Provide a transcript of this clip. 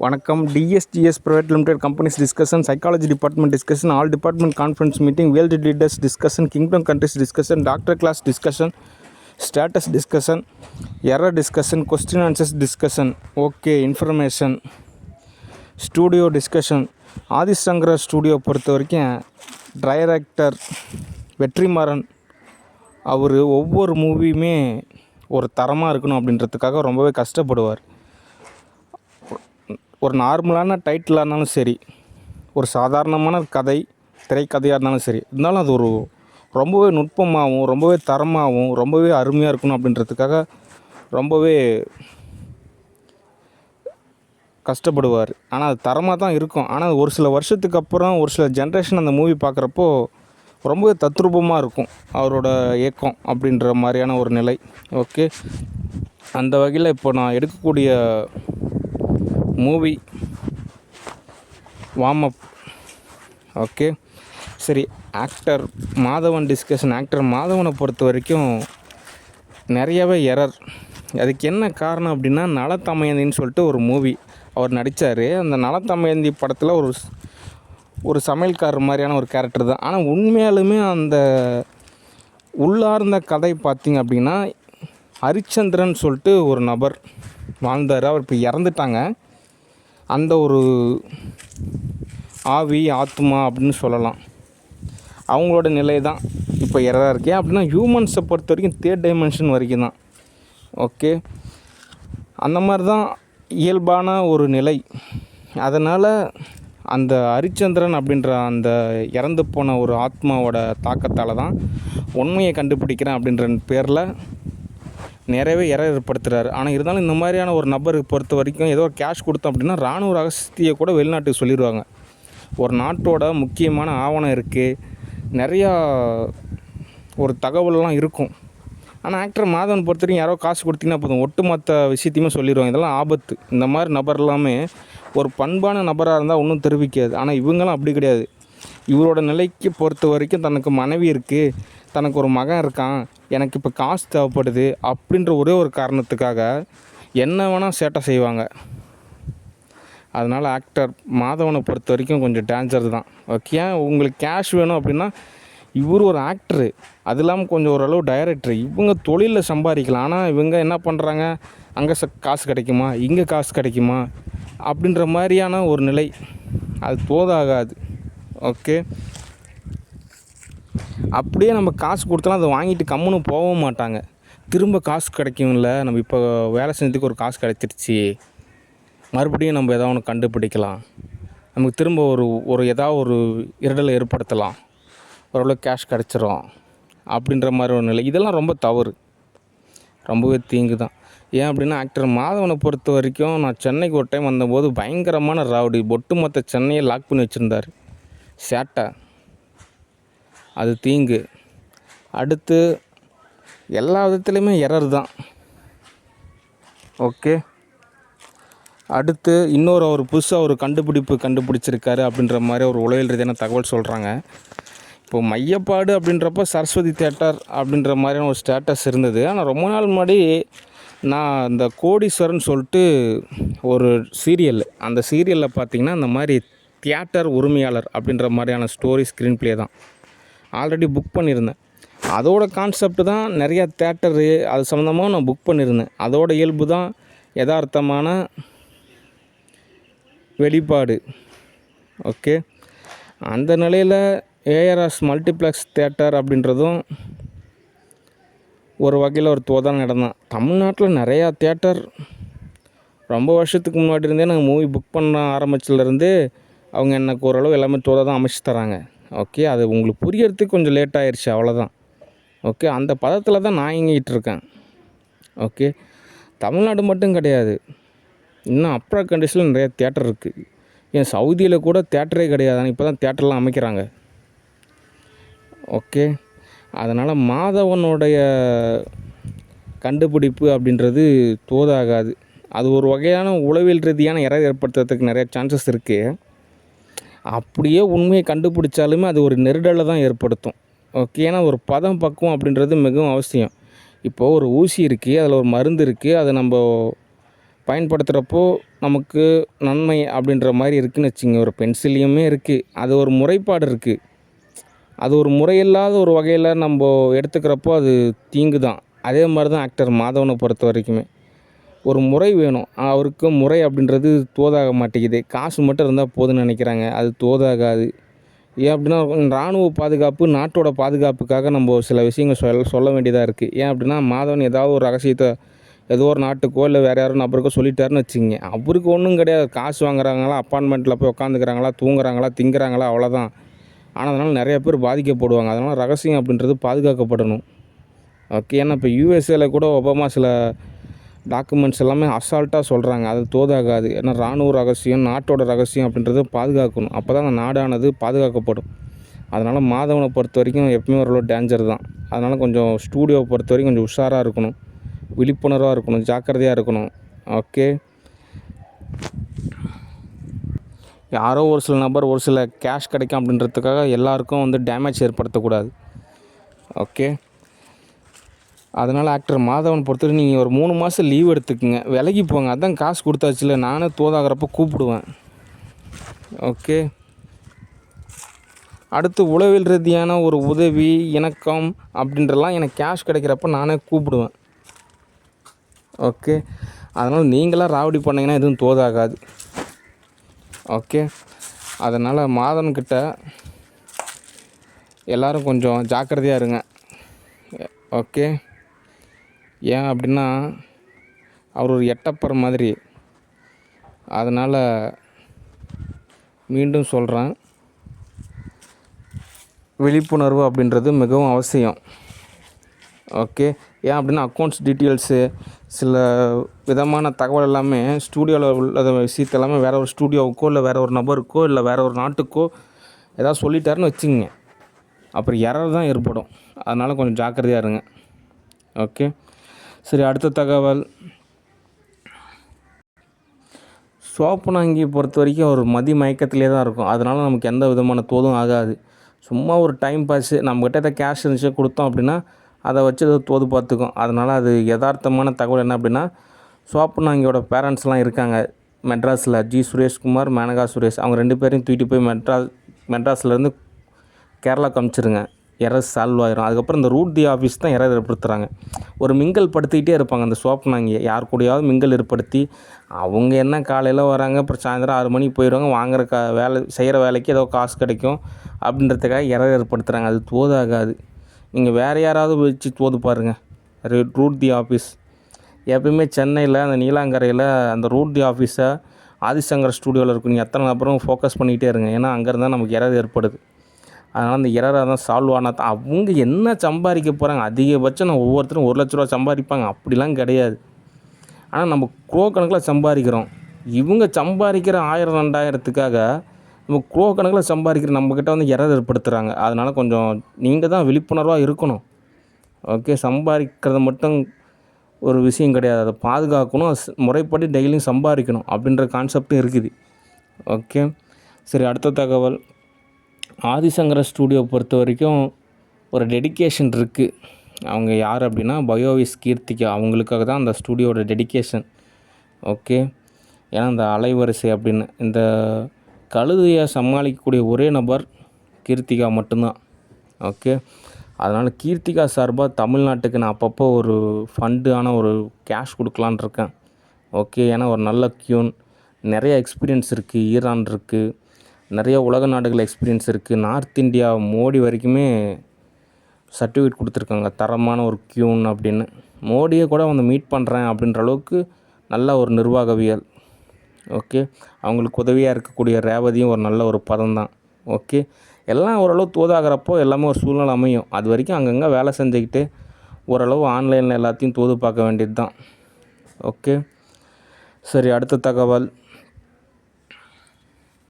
வணக்கம். DSGS private limited companies discussion, psychology department discussion, all department conference meeting, world leaders discussion, kingdom countries discussion, doctor class discussion, status discussion, error discussion, question answers discussion, okay information, studio discussion. Adishankara studio பொறுத்த வரைக்கும் director Vetrimaaran அவர் ஒவ்வொரு மூவியுமே ஒரு தரமாக இருக்கணும் அப்படின்றதுக்காக ரொம்பவே கஷ்டப்படுவார். ஒரு நார்மலான டைட்டிலாக இருந்தாலும் சரி, ஒரு சாதாரணமான கதை திரைக்கதையாக இருந்தாலும் சரி, இருந்தாலும் அது ஒரு ரொம்பவே நுட்பமாகவும் ரொம்பவே தரமாகவும் ரொம்பவே அருமையாக இருக்கணும் அப்படின்றதுக்காக ரொம்பவே கஷ்டப்படுவார். ஆனால் அது தரமாக தான் இருக்கும். ஆனால் ஒரு சில வருஷத்துக்கு அப்புறம் ஒரு சில ஜென்ரேஷன் அந்த மூவி பார்க்குறப்போ ரொம்பவே தத்ரூபமாக இருக்கும் அவரோட இயக்கம் அப்படின்ற மாதிரியான ஒரு நிலை. ஓகே, அந்த வகையில் இப்போ நான் எடுக்கக்கூடிய மூவி வார்ம் அப். ஓகே சரி, ஆக்டர் மாதவன் டிஸ்கஷன். ஆக்டர் மாதவனை பொறுத்த வரைக்கும் நிறையவே எரர். அதுக்கு என்ன காரணம் அப்படின்னா, நலத்தமயந்தின்னு சொல்லிட்டு ஒரு மூவி அவர் நடித்தார். அந்த நலத்தமயந்தி படத்தில் ஒரு சமையல்காரர் மாதிரியான ஒரு கேரக்டர் தான். ஆனால் உண்மையாலுமே அந்த உள்ளார்ந்த கதை பார்த்திங்க அப்படின்னா, ஹரிச்சந்திரன் சொல்லிட்டு ஒரு நபர் வாழ்ந்தார். அவர் இப்போ இறந்துட்டாங்க. அந்த ஒரு ஆவி ஆத்மா அப்படின்னு சொல்லலாம். அவங்களோட நிலை தான் இப்போ எரராக இருக்கு. அப்படின்னா ஹியூமன்ஸை பொறுத்த வரைக்கும் 3rd டைமென்ஷன் வரைக்கும் தான். ஓகே, அந்த மாதிரி தான் இயல்பான ஒரு நிலை. அதனால் அந்த ஹரிச்சந்திரன் அப்படின்ற அந்த இறந்து போன ஒரு ஆத்மாவோட தாக்கத்தால் தான் உண்மையை கண்டுபிடிக்கிறேன் அப்படின்ற பேரில் நிறையவே எரர் ஏற்படுத்துகிறாரு. ஆனால் இருந்தாலும் இந்த மாதிரியான ஒரு நபருக்கு பொறுத்த வரைக்கும் ஏதோ கேஷ் கொடுத்தோம் அப்படின்னா இராணுவ ரகசியத்தை கூட வெளிநாட்டுக்கு சொல்லிடுவாங்க. ஒரு நாட்டோட முக்கியமான ஆவணம் இருக்குது, நிறையா ஒரு தகவல்லாம் இருக்கும். ஆனால் ஆக்டர் மாதவன் பொறுத்த வரைக்கும் யாரோ காசு கொடுத்தீங்கன்னா போதும், ஒட்டுமொத்த விஷயத்தையுமே சொல்லிடுவாங்க. இதெல்லாம் ஆபத்து. இந்த மாதிரி நபர் எல்லாமே ஒரு பண்பான நபராக இருந்தால் ஒன்றும் தெரிவிக்காது. ஆனால் இவங்களாம் அப்படி கிடையாது. இவரோட நிலைக்கு பொறுத்த வரைக்கும் தனக்கு மனைவி இருக்குது, தனக்கு ஒரு மகன் இருக்கான், எனக்கு இப்போ காசு தேவைப்படுது அப்படின்ற ஒரே ஒரு காரணத்துக்காக என்ன வேணால் சேட்டை செய்வாங்க. அதனால் ஆக்டர் மாதவனை பொறுத்த வரைக்கும் கொஞ்சம் டேஞ்சர் தான். ஓகே, உங்களுக்கு கேஷ் வேணும் அப்படின்னா இவர் ஒரு ஆக்டரு, அது இல்லாமல் கொஞ்சம் ஓரளவு டைரக்டர். இவங்க தொழிலில் சம்பாதிக்கலாம். ஆனால் இவங்க என்ன பண்ணுறாங்க, அங்கே காசு கிடைக்குமா, இங்கே காசு கிடைக்குமா அப்படின்ற மாதிரியான ஒரு நிலை. அது போதாகாது. ஓகே, அப்படியே நம்ம காசு கொடுத்தாலும் அதை வாங்கிட்டு கம்முன்னு போகவும் மாட்டாங்க. திரும்ப காசு கிடைக்கும்ல, நம்ம இப்போ வேலை செஞ்சதுக்கு ஒரு காசு கிடைச்சிருச்சு, மறுபடியும் நம்ம எதாவது ஒன்று கண்டுபிடிக்கலாம், நமக்கு திரும்ப ஒரு ஏதாவது ஒரு இருடலை ஏற்படுத்தலாம், ஓரளவு கேஷ் கிடச்சிரும் அப்படின்ற மாதிரி ஒரு நிலை. இதெல்லாம் ரொம்ப தவறு, ரொம்பவே தீங்கு தான். ஏன் அப்படின்னா, ஆக்டர் மாதவனை பொறுத்த வரைக்கும் நான் சென்னைக்கு ஒரு டைம் வந்தபோது பயங்கரமான ராவுடி, ஒட்டுமொத்த சென்னையை லாக் பண்ணி வச்சுருந்தார். சேட்டை, அது தீங்கு. அடுத்து எல்லா விதத்துலேயுமே எரர் தான். ஓகே, அடுத்து இன்னொரு ஒரு புதுசாக ஒரு கண்டுபிடிச்சிருக்காரு அப்படின்ற மாதிரி ஒரு உளவியல் ரீதியான தகவல் சொல்கிறாங்க. இப்போ மையப்பாடு அப்படின்றப்ப சரஸ்வதி தேட்டர் அப்படின்ற மாதிரியான ஒரு ஸ்டேட்டஸ் இருந்தது. ஆனால் ரொம்ப நாள் முன்னாடி நான் இந்த கோடீஸ்வரன் சொல்லிட்டு ஒரு சீரியல், அந்த சீரியலில் பார்த்திங்கன்னா இந்த மாதிரி தியேட்டர் உரிமையாளர் அப்படின்ற மாதிரியான ஸ்டோரி ஸ்க்ரீன் ப்ளே தான் ஆல்ரெடி புக் பண்ணியிருந்தேன். அதோட கான்செப்ட் தான் நிறையா தேட்டரு அது சம்மந்தமாக நான் புக் பண்ணியிருந்தேன். அதோட இயல்பு தான் யதார்த்தமான வெளிப்பாடு. ஓகே, அந்த நிலையில் ஏஆர்எஸ் மல்டிப்ளெக்ஸ் தேட்டர் அப்படின்றதும் ஒரு வகையில் ஒரு தோதான இடம் தான். தமிழ்நாட்டில் நிறையா தேட்டர் ரொம்ப வருஷத்துக்கு முன்னாடி இருந்தே நாங்கள் மூவி புக் பண்ண ஆரம்பிச்சிலேருந்தே அவங்க எனக்கு ஓரளவு எல்லாமே தோதாக தான் அமைச்சு தராங்க. ஓகே, அது உங்களுக்கு புரியறதுக்கு கொஞ்சம் லேட் ஆயிடுச்சு, அவ்வளோதான். ஓகே, அந்த பதத்தில் தான் நான் இயங்கிட்டு இருக்கேன். ஓகே, தமிழ்நாடு மட்டும் கிடையாது, இன்னும் அப்ரா கண்ட்ரீஸில் நிறைய தேட்டர் இருக்குது. ஏன் சவுதியில் கூட தேட்டரே கிடையாது, ஆனால் இப்போ தான் தேட்டர்லாம் அமைக்கிறாங்க. ஓகே, அதனால் மாதவனுடைய கண்டுபிடிப்பு அப்படின்றது தோதாகாது. அது ஒரு வகையான உளவியல் ரீதியான எரர் ஏற்படுத்துறதுக்கு நிறைய சான்சஸ் இருக்குது. அப்படியே உண்மையை கண்டுபிடிச்சாலுமே அது ஒரு நெருடலை தான் ஏற்படுத்தும். ஓகே, ஏன்னா ஒரு பதம் பக்குவம் அப்படின்றது மிகவும் அவசியம். இப்போது ஒரு ஊசி இருக்குது, அதில் ஒரு மருந்து இருக்குது, அதை நம்ம பயன்படுத்துகிறப்போ நமக்கு நன்மை அப்படின்ற மாதிரி இருக்குதுன்னு வச்சுங்க. ஒரு பென்சில்லையுமே இருக்குது, அது ஒரு முறைப்பாடு இருக்குது. அது ஒரு முறையில்லாத ஒரு வகையில் நம்ம எடுத்துக்கிறப்போ அது தீங்கு தான். அதே மாதிரி தான் ஆக்டர் மாதவனை பொறுத்த வரைக்குமே ஒரு முறை வேணும். அவருக்கு முறை அப்படின்றது தோதாக மாட்டேங்குது. காசு மட்டும் இருந்தால் போதும்னு நினைக்கிறாங்க, அது தோதாகாது. ஏன் அப்படின்னா இராணுவ பாதுகாப்பு, நாட்டோட பாதுகாப்புக்காக நம்ம சில விஷயங்கள் சொல்ல வேண்டியதாக இருக்குது. ஏன் அப்படின்னா மாதவன் ஏதாவது ஒரு ரகசியத்தை ஏதோ ஒரு நாட்டுக்கோ இல்லை வேறு யாரும் நபருக்கோ சொல்லிட்டாருன்னு வச்சுக்கிங்க, அவருக்கு ஒன்றும் கிடையாது. காசு வாங்குறாங்களா, அப்பார்ட்மெண்ட்டில் போய் உட்காந்துக்கிறாங்களா, தூங்குறாங்களா, திங்குறாங்களா, அவ்வளோதான். ஆனால் அதனால் நிறைய பேர் பாதிக்கப்படுவாங்க. அதனால் ரகசியம் அப்படின்றது பாதுகாக்கப்படணும். ஓகே. ஏன்னா இப்போ யூஎஸ்ஏல கூட ஒபாமா சில டாக்குமெண்ட்ஸ் எல்லாமே அசால்ட்டாக சொல்கிறாங்க, அது தோதாகாது. ஏன்னா இராணுவ ரகசியம், நாட்டோட ரகசியம் அப்படின்றத பாதுகாக்கணும். அப்போ தான் அந்த நாடானது பாதுகாக்கப்படும். அதனால் மாதவனை பொறுத்த வரைக்கும் எப்பவுமே ஓரளவு டேஞ்சர் தான். அதனால் கொஞ்சம் ஸ்டூடியோவை பொறுத்த வரைக்கும் கொஞ்சம் உஷாராக இருக்கணும், விழிப்புணர்வாக இருக்கணும், ஜாக்கிரதையாக இருக்கணும். ஓகே. யாரோ ஒரு சில நபர் ஒரு சில கேஷ் கிடைக்கும் அப்படின்றதுக்காக எல்லாருக்கும் வந்து டேமேஜ் ஏற்படுத்தக்கூடாது. ஓகே. அதனால் ஆக்டர் மாதவன் பொறுத்தவரைக்கும் நீங்கள் ஒரு 3 மாதம் லீவ் எடுத்துக்கோங்க, விலகி போங்க. அதான் காசு கொடுத்தாச்சுல, நானே தோதாகிறப்ப கூப்பிடுவேன். ஓகே. அடுத்து உளவியல் ரீதியான ஒரு உதவி, இணக்கம் அப்படின்றலாம் எனக்கு கேஷ் கிடைக்கிறப்ப நானே கூப்பிடுவேன். ஓகே. அதனால் நீங்களாம் ராவடி பண்ணிங்கன்னா எதுவும் தோதாகாது. ஓகே. அதனால் மாதவன்கிட்ட எல்லோரும் கொஞ்சம் ஜாக்கிரதையாக இருங்க. ஓகே. ஏன் அப்படின்னா அவர் ஒரு எட்டப்பர் மாதிரி. அதனால் மீண்டும் சொல்கிறேன், விழிப்புணர்வு அப்படின்றது மிகவும் அவசியம். ஓகே. ஏன் அப்படின்னா அக்கௌண்ட்ஸ் டீட்டெயில்ஸு, சில விதமான தகவல் எல்லாமே ஸ்டூடியோவில் உள்ள விஷயத்த எல்லாமே வேறு ஒரு ஸ்டூடியோவுக்கோ இல்லை வேறு ஒரு நபருக்கோ இல்லை வேறு ஒரு நாட்டுக்கோ ஏதாவது சொல்லிட்டாருன்னு வச்சுங்க, அப்புறம் எரர் தான் ஏற்படும். அதனால் கொஞ்சம் ஜாக்கிரதையாக இருங்க. ஓகே. சரி, அடுத்த தகவல். சோப்பனாங்கியை பொறுத்த வரைக்கும் ஒரு மயக்கத்திலே தான் இருக்கும். அதனால் நமக்கு எந்த விதமான தோதும் ஆகாது. சும்மா ஒரு டைம் பாஸு, நம்மக்கிட்ட எதாவது கேஷ் இருந்துச்சு கொடுத்தோம் அப்படின்னா அதை வச்சு ஏதோ தோது பார்த்துக்கும். அதனால் அது யதார்த்தமான தகவல் என்ன அப்படின்னா, சோப்பனாங்கியோட பேரண்ட்ஸ்லாம் இருக்காங்க மெட்ராஸில், ஜி சுரேஷ்குமார், மேனகா சுரேஷ். அவங்க 2 பேரையும் தூக்கிட்டு போய் மெட்ராஸ்லேருந்து கேரளாவுக்கு அனுப்பிச்சிருங்க, எரர் சால்வ் ஆயிரும். அதுக்கப்புறம் இந்த ரூட் தி ஆஃபீஸ் தான் எரர் ஏற்படுத்துகிறாங்க. ஒரு மிங்கல் படுத்திக்கிட்டே இருப்பாங்க அந்த சோப்பனாங்கியை, யார் கூடயாவது மிங்கல் ஏற்படுத்தி. அவங்க என்ன காலையில் வராங்க, அப்புறம் சாயந்தரம் 6 மணிக்கு போயிடுவாங்க, வாங்குற வேலை செய்கிற வேலைக்கு ஏதோ காசு கிடைக்கும் அப்படின்றதுக்காக எரர் ஏற்படுத்துகிறாங்க. அது தோதாகாது. நீங்கள் வேறு யாராவது வச்சு தோது பாருங்கள். ரூட் தி ஆஃபீஸ் எப்பயுமே சென்னையில் அந்த நீலாங்கரையில் அந்த ரூட் தி ஆஃபீஸை ஆதிசங்கர் ஸ்டூடியோவில் இருக்கும். நீங்கள் எத்தனை நபரும் ஃபோக்கஸ் பண்ணிகிட்டே இருங்க, ஏன்னா அங்கே இருந்தால் நமக்கு எரர் ஏற்படுது. அதனால் அந்த எரரை தான் சால்வ் ஆனால் தான் அவங்க என்ன சம்பாதிக்க போகிறாங்க. அதிகபட்சம் நான் ஒவ்வொருத்தரும் 1 லட்ச ரூபா சம்பாதிப்பாங்க, அப்படிலாம் கிடையாது. ஆனால் நம்ம கணக்கில் சம்பாதிக்கிறோம். இவங்க சம்பாதிக்கிற 1000 2000த்துக்காக நம்ம கணக்கில் சம்பாதிக்கிற நம்மக்கிட்ட வந்து எரர் ஏற்படுத்துகிறாங்க. அதனால் கொஞ்சம் நீங்கள் தான் விழிப்புணர்வாக இருக்கணும். ஓகே. சம்பாதிக்கிறது மட்டும் ஒரு விஷயம் கிடையாது, அதை பாதுகாக்கணும், முறைப்படி டெய்லியும் சம்பாதிக்கணும் அப்படின்ற கான்செப்டும் இருக்குது. ஓகே. சரி, அடுத்த தகவல். ஆதிசங்கர ஸ்டூடியோ பொறுத்த வரைக்கும் ஒரு டெடிக்கேஷன் இருக்குது. அவங்க யார் அப்படின்னா பயோவிஸ் கீர்த்திகா. அவங்களுக்காக தான் அந்த ஸ்டூடியோட டெடிக்கேஷன். ஓகே. ஏன்னா இந்த அலைவரிசை அப்படின்னு இந்த கழுதையை சமாளிக்கக்கூடிய ஒரே நபர் கீர்த்திகா மட்டும்தான். ஓகே. அதனால் கீர்த்திகா சார்பாக தமிழ்நாட்டுக்கு நான் அப்பப்போ ஒரு ஃபண்டான ஒரு கேஷ் கொடுக்கலான் இருக்கேன். ஓகே. ஏன்னா ஒரு நல்ல க்யூன், நிறைய எக்ஸ்பீரியன்ஸ் இருக்குது, ஈரான் இருக்குது, நிறைய உலக நாடுகள் எக்ஸ்பீரியன்ஸ் இருக்குது. நார்த் இந்தியா மோடி வரைக்குமே சர்டிஃபிகேட் கொடுத்துருக்காங்க, தரமான ஒரு க்யூன் அப்படின்னு. மோடியை கூட வந்து மீட் பண்ணுறேன் அப்படின்ற அளவுக்கு நல்ல ஒரு நிர்வாகவியல். ஓகே. அவங்களுக்கு உதவியாக இருக்கக்கூடிய ரேவதியும் ஒரு நல்ல ஒரு பதம் தான். ஓகே. எல்லாம் ஓரளவு தோதாகிறப்போ எல்லாமே ஒரு சூழ்நிலை அமையும். அது வரைக்கும் அங்கங்கே வேலை செஞ்சுக்கிட்டு ஓரளவு ஆன்லைனில் எல்லாத்தையும் தோது பார்க்க வேண்டியது தான். ஓகே. சரி, அடுத்த தகவல்.